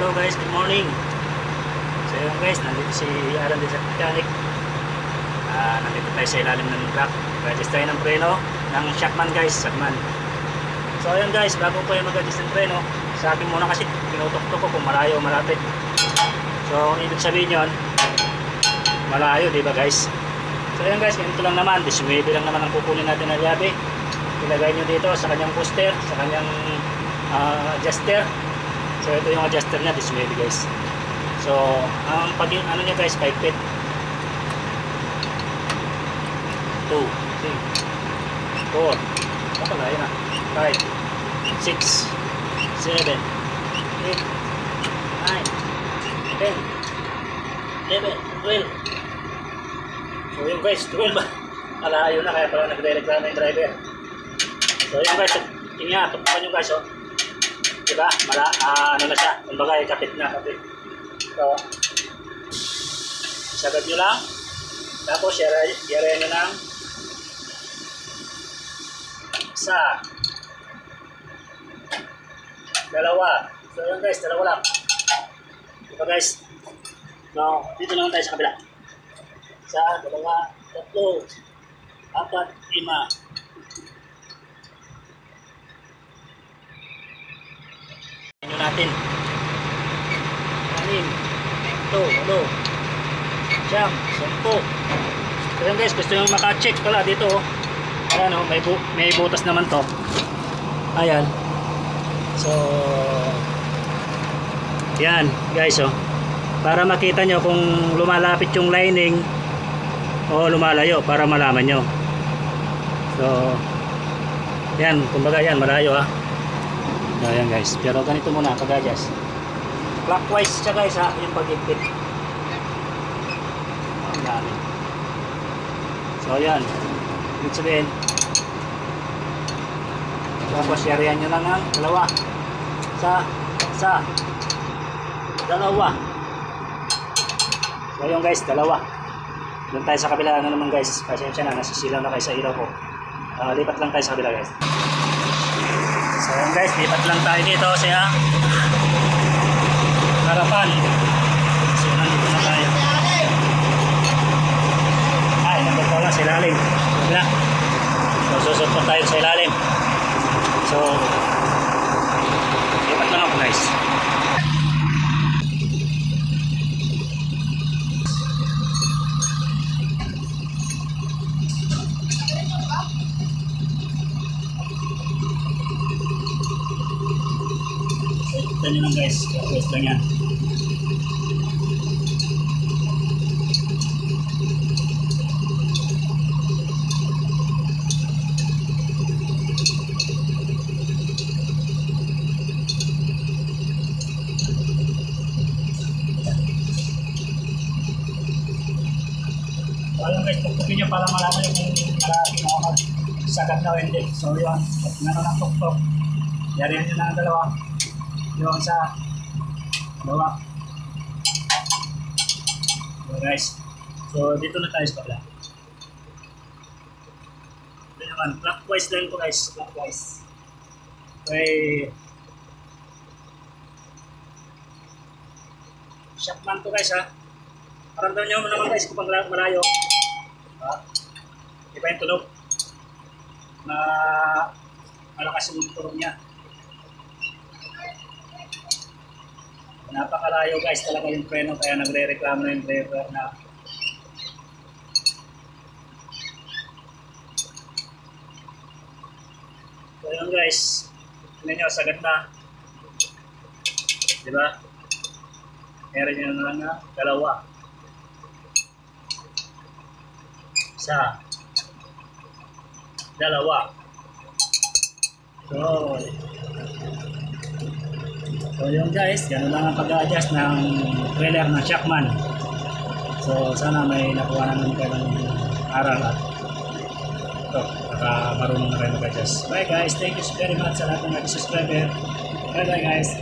Hello guys, good morning. So yun guys, nandito si Alan din sa mechanic. Nandito tayo sa ilalim ng truck. Adjust tayo ng preno ng Shockman guys, Shockman. So yun guys, bago ko yung mag-adjust ng preno, sa akin muna kasi pinutok-tok ko kung malayo o malapit. So ibig sabihin yun, malayo, diba guys? So yun guys, ganito lang naman, 19 lang naman ang kukunin natin na llabe. Ilagay nyo dito sa kanyang booster, sa kanyang adjuster. So ito yung adjuster niya, 19 guys. So ang ano niya guys, 5 feet. 2, 3, 4, ako na, yun na, 5, 6, 7, 8, 9, 10, 11, 12. So yun guys, 12 ba? Malayo na, kaya pala nagre-reklamo yung driver. So yun guys, tingnan, tutukan nyo guys, oh. Diba? Ano na siya, kumbaga kapit na, kapit. So, isagad nyo lang. Tapos, yarayan nyo ng isa, dalawa. So yun guys, dalawa lang. Diba guys? No, dito naman tayo sa kabila. Isa, dalawa, tatlo, apat, lima. Nyo natin. 6, 7, 8, 9, 10. So yun guys, gusto nyo maka-check pala dito, oh. Ayan, oh, may butas naman to. Ayan. So yan guys, oh, para makita nyo kung lumalapit yung lining o lumalayo, para malaman nyo. So yan, kumbaga yan, malayo ha. So yan guys, pero ganito muna pag-adjust. Clockwise siya guys ha, yung pag-ipit. So yan, ibig sabihin, tapos yarihan nyo lang ng dalawa. Isa, dalawa. So yun guys, dalawa. Doon tayo sa kabila na naman guys. Pasensya na, nasisilaw na kayo sa ilaw ko. Lipat lang tayo sa kabila guys. So yun guys, lipat lang tayo dito sa harapan. So nandito na tayo. Ay, nandito ko lang sa ilalim. So susot po tayo sa ilalim. So lipat lang ako guys. Ito nyo lang guys, request lang yan. So ayun guys, tuktukin nyo para malaman yung malaki na sagat na o hindi. So yun, pag meron ng tuktok, yarihan nyo na ang dalawa. Yung sa dalawa. So guys, so dito na tayo sa kabila. Ito naman, clockwise lang ito guys, clockwise. Okay, Shockman to guys ha. Paramdam nyo naman guys kung malayo. Iba yung tunog na malakas yung tunog niya. Napakalayo guys talaga yung preno, kaya nagre-reklamo na yung driver na so yun guys, tignan nyo, sagad na, diba? Meron nyo na lang na dalawa, isa, dalawa. So yun guys, gano'n lang ang pag-adjust ng trailer ng Shockman. So sana may nakuha naman kayo ng aral at ito, marunong na kayo mag-adjust. Bye guys, thank you very much sa lahat ng nag-subscriber. Bye bye guys.